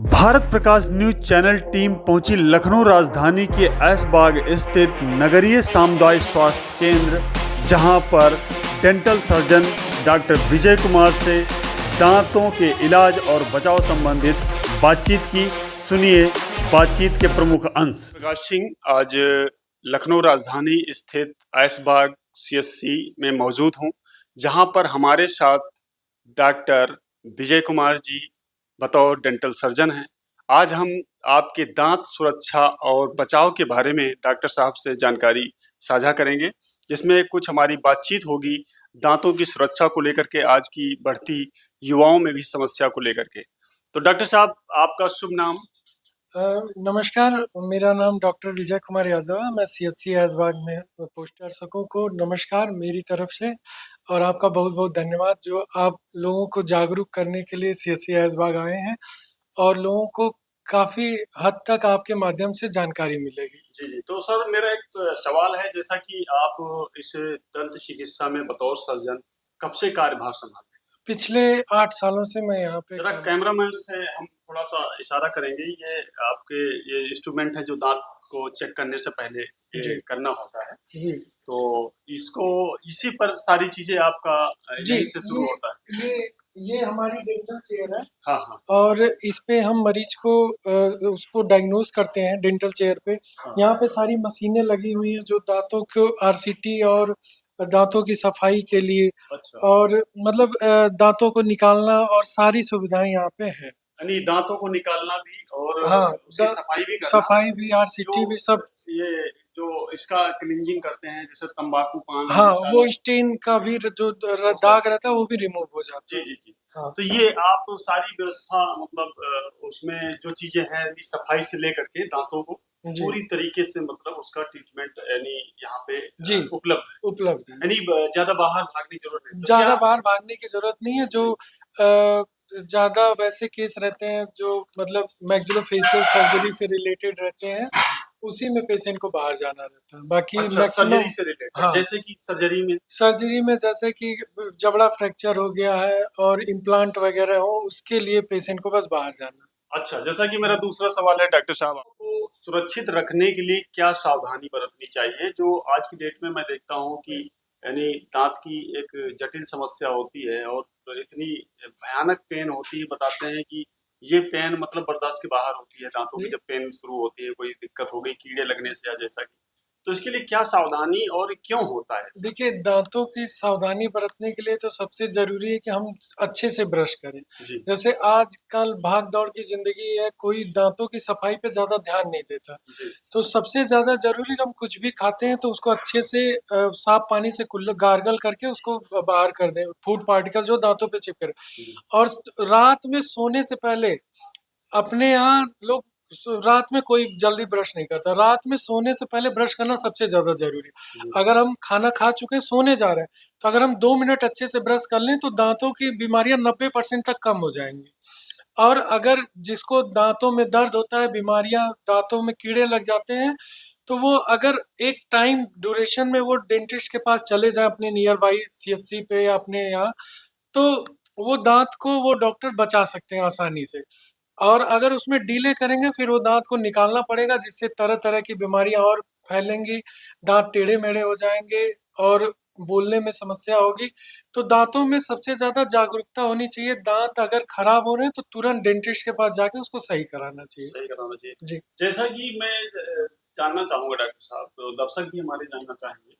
भारत प्रकाश news channel team पहुंची लखनऊ राजधानी के ऐशबाग स्थित नगरीय सामुदायिक स्वास्थ्य केंद्र, जहां पर dental surgeon doctor Vijay Kumar से दांतों के इलाज और बचाव संबंधित बातचीत की। सुनिए बातचीत के प्रमुख अंश। प्रकाश सिंह आज लखनऊ राजधानी स्थित ऐशबाग सीएचसी में मौजूद हूं, जहां पर हमारे साथ डॉक्टर विजय कुमार जी बतौर डेंटल सर्जन हैं। आज हम आपके दांत सुरक्षा और बचाव के बारे में डॉक्टर साहब से जानकारी साझा करेंगे, जिसमें कुछ हमारी बातचीत होगी दांतों की सुरक्षा को लेकर के, आज की बढ़ती युवाओं में भी समस्या को लेकर के। तो डॉक्टर साहब, आपका शुभ नाम? नमस्कार, मेरा नाम डॉक्टर विजय कुमार यादव है। मैं सीएचसी ऐशबाग में पोस्ट दर्शकों को नमस्कार मेरी तरफ से, और आपका बहुत बहुत धन्यवाद जो आप लोगों को जागरूक करने के लिए सीएचसी ऐशबाग आए हैं, और लोगों को काफ़ी हद तक आपके माध्यम से जानकारी मिलेगी। जी जी। तो सर, मेरा एक सवाल है, जैसा कि आप इस दंत चिकित्सा में बतौर सर्जन कब से कार्यभार संभालते हैं? पिछले 8 सालों से मैं यहाँ पे जरा कैमरामैन से हम थोड़ा सा इशारा करेंगे। ये आपके ये इंस्ट्रूमेंट है जो दांत को चेक करने से पहले ये करना होता है। जी, तो इसको इसी पर सारी चीजें आपका यहीं से शुरू होता है। ये हमारी डेंटल चेयर है। हाँ हाँ। और इस पे हम मरीज को उसको डायग्नोज करते हैं डेंटल चेयर पे। हाँ। यहाँ पे सारी मशीनें लगी हुई हैं जो दांतों को आरसीटी और दांतों की सफाई के लिए, अच्छा। और मतलब दांतों को निकालना और सारी सुविधाएं यहाँ पे है। यानी दांतों को निकालना भी और हाँ, उसकी सफाई भी करना, सफाई भी, आरसीटी भी, सब। ये जो इसका क्लींजिंग करते हैं, जैसे तंबाकू पान। हाँ, वो स्टेन का भी जो दाग रहता है वो भी रिमूव हो जाता जी है। जी जी। हाँ। तो ये आप सारी व्यवस्था, मतलब उसमें जो चीजें हैं सफाई से लेकर के दांतों को पूरी तरीके से, मतलब उसका ट्रीटमेंट यानी यहाँ पे जी उपलब्ध है। यानी ज्यादा बाहर भागने की जरूरत नहीं। ज्यादा बाहर भागने की जरूरत नहीं है। जो ज्यादा वैसे केस रहते हैं जो मतलब मैक्सिलोफेशियल सर्जरी से रिलेटेड रहते हैं, उसी में पेशेंट को बाहर जाना रहता है। बाकी सर्जरी से रिलेटेड, हाँ, जैसे कि सर्जरी में जैसे कि जबड़ा फ्रैक्चर हो गया है और इम्प्लांट वगैरह हो, उसके लिए पेशेंट को बस बाहर जाना। अच्छा, जैसा कि मेरा दूसरा सवाल है डॉक्टर साहब, आपको सुरक्षित रखने के लिए क्या सावधानी बरतनी चाहिए? जो आज की डेट में मैं देखता हूँ कि यानी दांत की एक जटिल समस्या होती है और इतनी भयानक पेन होती है, बताते हैं कि ये पेन मतलब बर्दाश्त के बाहर होती है। दांतों की जब पेन शुरू होती है, कोई दिक्कत हो गई कीड़े लगने से या जैसा कि, तो इसके लिए क्या सावधानी और क्यों होता है? देखिए, दांतों की सावधानी बरतने के लिए तो सबसे जरूरी है कि हम अच्छे से ब्रश करें। जैसे आजकल भाग दौड़ की जिंदगी है, कोई दांतों की सफाई पे ज्यादा ध्यान नहीं देता। तो सबसे ज्यादा जरूरी, हम कुछ भी खाते हैं तो उसको अच्छे से साफ पानी से कुल्ला गार्गल करके उसको बाहर कर दें, फूड पार्टिकल जो दांतों पे चिपके। और रात में सोने से पहले अपने यहाँ लोग रात में कोई जल्दी ब्रश नहीं करता। रात में सोने से पहले ब्रश करना सबसे ज्यादा जरूरी है। अगर हम खाना खा चुके हैं, सोने जा रहे हैं, तो अगर हम 2 मिनट अच्छे से ब्रश कर लें तो दांतों की बीमारियां 90% तक कम हो जाएंगी। और अगर जिसको दांतों में दर्द होता है, बीमारियां, दांतों में कीड़े लग जाते हैं, तो वो अगर एक टाइम ड्यूरेशन में वो डेंटिस्ट के पास चले जाए अपने नियर बाई सीएचसी पे या अपने यहाँ, तो वो दांत को वो डॉक्टर बचा सकते हैं आसानी से। और अगर उसमें डिले करेंगे, फिर वो दांत को निकालना पड़ेगा, जिससे तरह तरह की बीमारियां और फैलेंगी, दांत टेढ़े मेढ़े हो जाएंगे और बोलने में समस्या होगी। तो दांतों में सबसे ज्यादा जागरूकता होनी चाहिए। दांत अगर खराब हो रहे हैं तो तुरंत डेंटिस्ट के पास जाके उसको सही कराना चाहिए। जी। जैसा कि मैं जानना चाहूंगा डॉक्टर साहब, तो दर्शक भी हमारे जानना चाहेंगे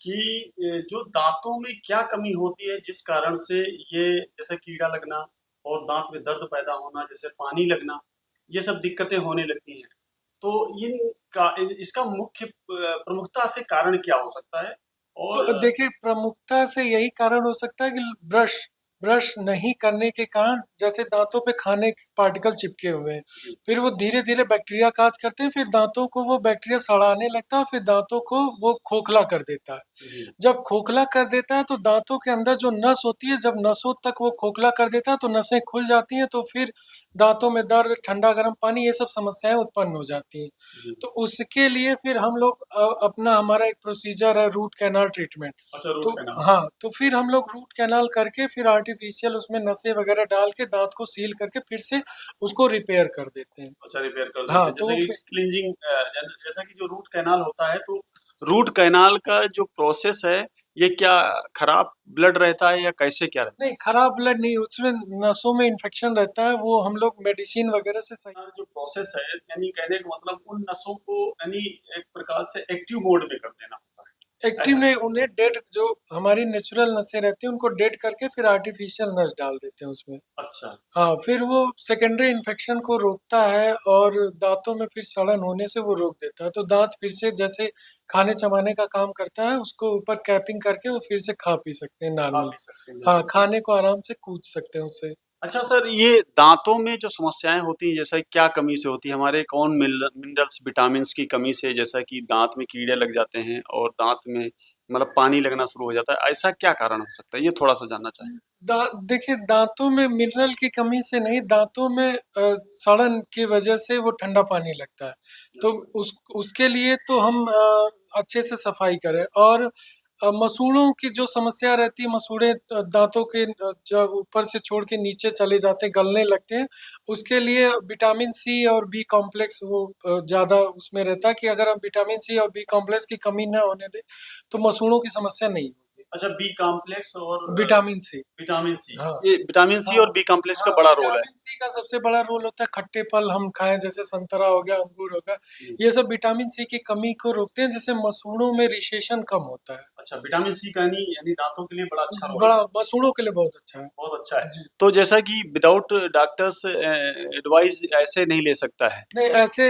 कि जो दांतों में क्या कमी होती है जिस कारण से ये, जैसे कीड़ा लगना और दांत में दर्द पैदा होना, जैसे पानी लगना, ये सब दिक्कतें होने लगती हैं। तो इसका मुख्य प्रमुखता से कारण क्या हो सकता है? और तो देखिए, प्रमुखता से यही कारण हो सकता है कि ब्रश नहीं करने के कारण, जैसे दांतों पे खाने के पार्टिकल चिपके हुए हैं, फिर वो धीरे धीरे बैक्टीरिया काज करते हैं, फिर दांतों को वो बैक्टीरिया सड़ाने लगता है, फिर दांतों को वो खोखला कर देता है। जब खोखला कर देता है तो दांतों के अंदर जो नस होती है, जब नसों तक वो खोखला कर देता है तो नसें खुल जाती हैं, तो फिर दांतों में दर्द, ठंडा गर्म पानी, ये सब समस्याएं उत्पन्न हो जाती हैं। तो उसके लिए फिर हम लोग अपना, हमारा एक प्रोसीजर है रूट कैनाल ट्रीटमेंट। अच्छा, तो रूट कैनाल। हाँ, तो फिर हम लोग रूट कैनाल करके फिर आर्टिफिशियल उसमें नसें वगैरह डाल के दांत को सील करके फिर से उसको रिपेयर कर देते हैं। अच्छा, रिपेयर कर देते हाँ, हैं। तो जैसे वो कि फिर क्लींजिंग जैसा कि जो रूट कैनाल होता है, तो रूट कैनाल का जो प्रोसेस है, ये क्या खराब ब्लड रहता है या कैसे क्या रहता नहीं, खराब ब्लड नहीं, उसमें नसों में इन्फेक्शन रहता है, वो हम लोग मेडिसिन वगैरह से सही। है? जो प्रोसेस है, यानी कहने का मतलब उन नसों को यानी एक प्रकार से एक्टिव मोड में कर देना होता है, एक्टिव ऐसा? नहीं, उन्हें डेड जो हमारी नेचुरल नसें रहती हैं उनको डेड करके फिर आर्टिफिशियल नस डाल देते हैं उसमें। अच्छा, हाँ, फिर वो सेकेंडरी इन्फेक्शन को रोकता है और दांतों में फिर सड़न होने से वो रोक देता है। तो दांत फिर से जैसे खाने-चबाने का काम करता है, उसको ऊपर कैपिंग करके वो फिर से खा पी सकते हैं खा नॉर्मली। पी सकते हैं हाँ, जैसे कि। खाने को आराम से कूच सकते हैं उससे। अच्छा सर, ये दाँतों में जो समस्याएँ होती हैं, जैसा क्या कमी से होती है? हमारे कौन मिनरल्स, विटामिन्स की कमी से, जैसा कि दाँत में कीड़े लग जाते हैं और दाँत में मतलब पानी लगना शुरू हो जाता है, ऐसा क्या कारण हो सकता है? ये थोड़ा-सा जानना चाहेंगे। देखिए, दांतों में मिनरल की कमी से नहीं, दांतों में सड़न की वजह से वो ठंडा पानी लगता है। तो उसके लिए तो हम अच्छे से सफाई करें और मसूड़ों की जो समस्या रहती है, मसूड़े दांतों के जब ऊपर से छोड़ के नीचे चले जाते हैं, गलने लगते हैं, उसके लिए विटामिन सी और बी कॉम्प्लेक्स वो ज़्यादा उसमें रहता है कि अगर हम विटामिन सी और बी कॉम्प्लेक्स की कमी ना होने दें, तो मसूड़ों की समस्या नहीं होगी। अच्छा, बी कॉम्प्लेक्स और विटामिन सी। विटामिन सी, हाँ। ये विटामिन सी हाँ, और बी कॉम्प्लेक्स का हाँ, बड़ा रोल है। विटामिन सी का सबसे बड़ा रोल होता है खट्टे फल हम खाएँ जैसे संतरा हो गया, अंगूर हो गया, जी। ये सब विटामिन सी की कमी को रोकते हैं जिससे मसूड़ों में रिसेशन कम होता है। अच्छा, विटामिन सी का यानी दाँतों के लिए बड़ा अच्छा रोल बड़ा है। मसूड़ों के लिए बहुत अच्छा है। बहुत अच्छा है। जी। तो जैसा कि विदाउट डॉक्टर्स एडवाइस ऐसे नहीं ले सकता है। नहीं ऐसे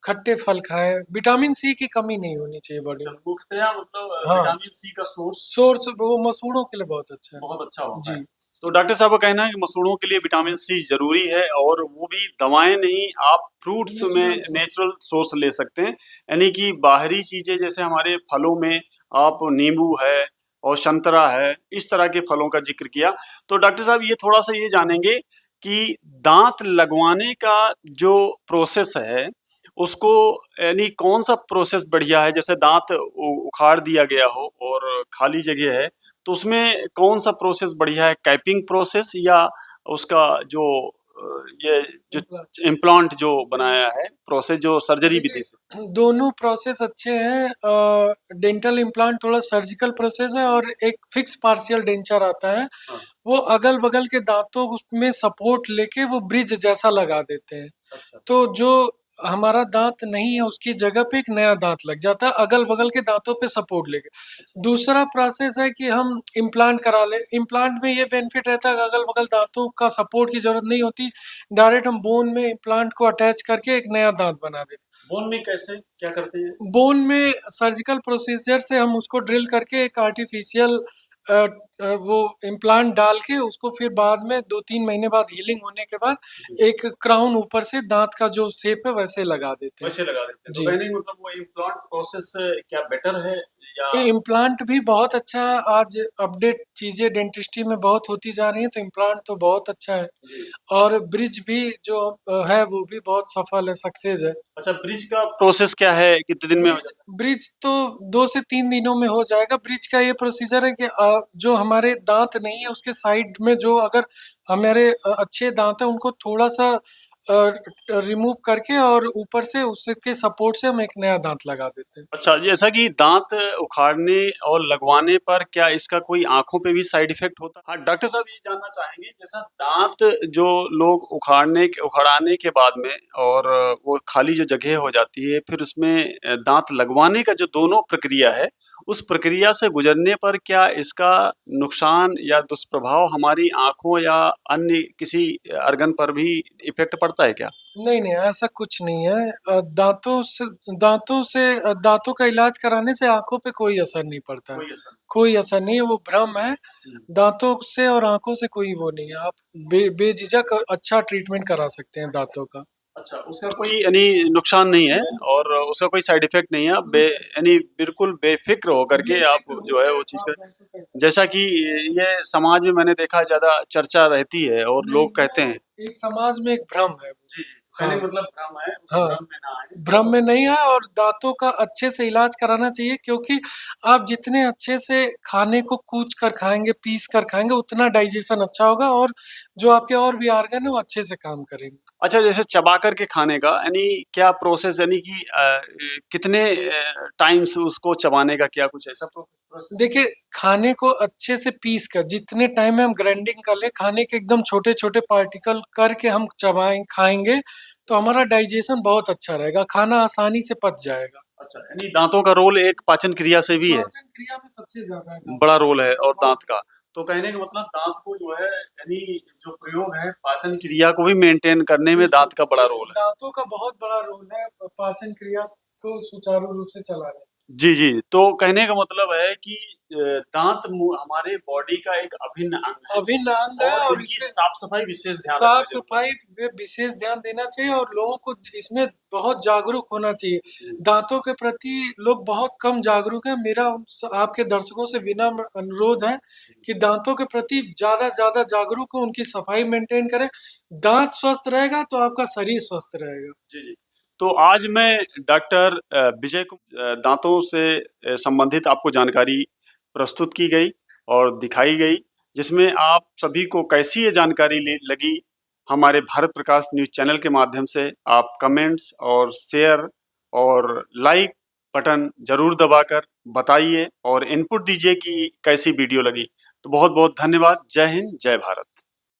खट्टे फल खाएँ, विटामिन सी की कमी नहीं होनी चाहिए बॉडी अच्छा, में। मुख्यतया मतलब हाँ, विटामिन सी का सोर्स सोर्स वो मसूड़ों के लिए बहुत अच्छा है। बहुत अच्छा होता है। जी। तो डॉक्टर साहब का कहना है कि मसूड़ों के लिए विटामिन सी ज़रूरी है और वो भी दवाएँ नहीं, आप फ्रूट्स में नेचुरल सोर्स। नेचुरल सोर्स ले सकते हैं। यानी कि बाहरी चीज़ें जैसे हमारे फलों में आप नींबू है और संतरा है, इस तरह के फलों का ज़िक्र किया। तो डॉक्टर साहब ये थोड़ा-सा ये जानेंगे कि दाँत लगवाने का जो प्रोसेस है, उसको यानी कौन-सा प्रोसेस बढ़िया है? जैसे दाँत उखाड़ दिया गया हो और खाली जगह है, तो उसमें कौन-सा प्रोसेस बढ़िया है, कैपिंग प्रोसेस या उसका जो ये जो इम्प्लांट। इम्प्लांट जो बनाया है, प्रोसेस जो सर्जरी विधि से? देखिए, दोनों प्रोसेस अच्छे हैं। डेंटल इम्प्लांट थोड़ा सर्जिकल प्रोसेस है और एक फिक्स पार्शियल डेंचर आता है। हाँ, वो अगल-बगल के दाँतों में सपोर्ट लेके वो ब्रिज जैसा लगा देते हैं। अच्छा। तो जो हमारा दाँत नहीं है उसकी जगह पे एक नया दाँत लग जाता है, अगल-बगल के दाँतों पे सपोर्ट लेके। दूसरा प्रोसेस है कि हम इम्प्लांट करा लें। इम्प्लांट में ये बेनिफिट रहता है कि अगल-बगल दाँतों का सपोर्ट की ज़रूरत नहीं होती। डायरेक्ट हम बोन में इम्प्लांट को अटैच करके एक नया दाँत बना देते हैं। बोन में कैसे, क्या करते हैं? बोन में सर्जिकल प्रोसीजर से हम उसको ड्रिल करके एक आर्टिफिशियल वो इम्प्लांट डाल के उसको फिर बाद में 2-3 महीने बाद हीलिंग होने के बाद जी, एक क्राउन ऊपर से दाँत का जो शेप है वैसे लगा देते हैं। वैसे लगा देते हैं। तो जी। कहने का मतलब वो इम्प्लांट प्रोसेस क्या बेटर है या ये इम्प्लांट भी बहुत अच्छा है, आज अपडेट चीज़ें डेंटिस्ट्री में बहुत होती जा रही हैं, तो इम्प्लांट तो बहुत अच्छा है जी। और ब्रिज भी जो है वो भी बहुत सफल है, सक्सेस है। अच्छा, ब्रिज का प्रोसेस क्या है? कितने दिन में हो ब्रिज जाता ब्रिज तो 2 से 3 दिनों में हो जाएगा। ब्रिज का ये प्रोसीजर है कि जो हमारे दाँत नहीं है उसके साइड में जो अगर हमारे अच्छे दाँत हैं उनको थोड़ा-सा रिमूव करके और ऊपर से उसके सपोर्ट से हम एक नया दाँत लगा देते हैं। अच्छा, जैसा कि दाँत उखाड़ने और लगवाने पर क्या इसका कोई आँखों पे भी साइड इफ़ेक्ट होता है? हाँ, डॉक्टर साहब ये जानना चाहेंगे जैसा दाँत जो लोग उखड़ाने के बाद में और वो खाली जो जगह हो जाती है, फिर उसमें दाँत लगवाने का जो दोनों प्रक्रिया है, उस प्रक्रिया से गुज़रने पर क्या इसका नुकसान या दुष्प्रभाव हमारी आँखों या अन्य किसी ऑर्गन पर भी इफ़ेक्ट पड़ता है क्या? नहीं, नहीं, ऐसा कुछ नहीं है। दाँतों का इलाज कराने से आँखों पे कोई असर नहीं पड़ता है। कोई असर कोई असर नहीं है, वो भ्रम है। नहीं। दाँतों से और आँखों से कोई वो नहीं है। आप बेझिझक अच्छा ट्रीटमेंट करा सकते हैं दाँतों का। अच्छा, उसका कोई नुकसान नहीं है और उसका कोई साइड इफ़ेक्ट नहीं है। आप बिल्कुल बेफ़िक्र होकर के आप बेफ़िक्र जो है होके वो चीज़ आप का दाँतों का इलाज। जैसा कि ये समाज में मैंने देखा है ज़्यादा चर्चा रहती है और नहीं, लोग कहते वो हैं। एक समाज में एक भ्रम है वो। जी, हाँ मतलब भ्रम है, उस हाँ भ्रम में ना आए। भ्रम में नहीं है, और दांतों का अच्छे से इलाज कराना चाहिए, क्योंकि आप जितने अच्छे से खाने को कूच कर खाएंगे, पीस कर खाएंगे, उतना डाइजेशन अच्छा होगा, और जो आपके और भी ऑर्गन है वो अच्छे से काम करेंगे। अच्छा, जैसे चबा कर के खाने का यानी क्या प्रोसेस, यानी कि कितने टाइम्स उसको चबाने का, क्या कुछ ऐसा प्रोसेस? देखिए, खाने को अच्छे से पीस कर जितने टाइम में हम ग्राइंडिंग कर ले, खाने के एकदम छोटे छोटे पार्टिकल करके हम चबाएं खाएंगे, तो हमारा डाइजेशन बहुत अच्छा रहेगा, खाना आसानी से पच जाएगा। अच्छा, यानी दांतों का रोल एक पाचन क्रिया से भी है, पाचन क्रिया में सबसे ज्यादा है बड़ा रोल है, और दांत का, तो कहने का मतलब दांत को जो है, यानी जो प्रयोग है पाचन क्रिया को भी मेंटेन करने में दांत का बड़ा रोल है। दांतों का बहुत बड़ा रोल है पाचन क्रिया को सुचारू रूप से चलाने में। जी, जी। तो कहने का मतलब है कि दांत हमारे बॉडी का एक अभिन्न अंग है, अभिन्न अंग है, और और इनकी इसे साफ-सफाई विशेष ध्यान रखना साफ ज़रूरी सफाई पे विशेष ध्यान देना चाहिए, और लोगों को इसमें बहुत जागरूक होना चाहिए। है। दांतों के प्रति लोग बहुत कम जागरूक हैं। मेरा आपके दर्शकों से विनम्र अनुरोध है कि दांतों के प्रति ज्यादा से ज्यादा जागरूक हो, उनकी सफाई मेंटेन करें। दांत स्वस्थ रहेगा तो आपका शरीर स्वस्थ रहेगा। जी, जी। तो आज मैं डॉक्टर दांतों से संबंधित आपको जानकारी प्रस्तुत की गई और दिखाई गई, जिसमें आप सभी को कैसी ये जानकारी लगी, हमारे भारत प्रकाश न्यूज़ चैनल के माध्यम से आप कमेंट्स और शेयर और लाइक बटन ज़रूर दबाकर बताइए और इनपुट दीजिए कि कैसी वीडियो लगी। तो बहुत-बहुत धन्यवाद। जय हिंद, जय भारत।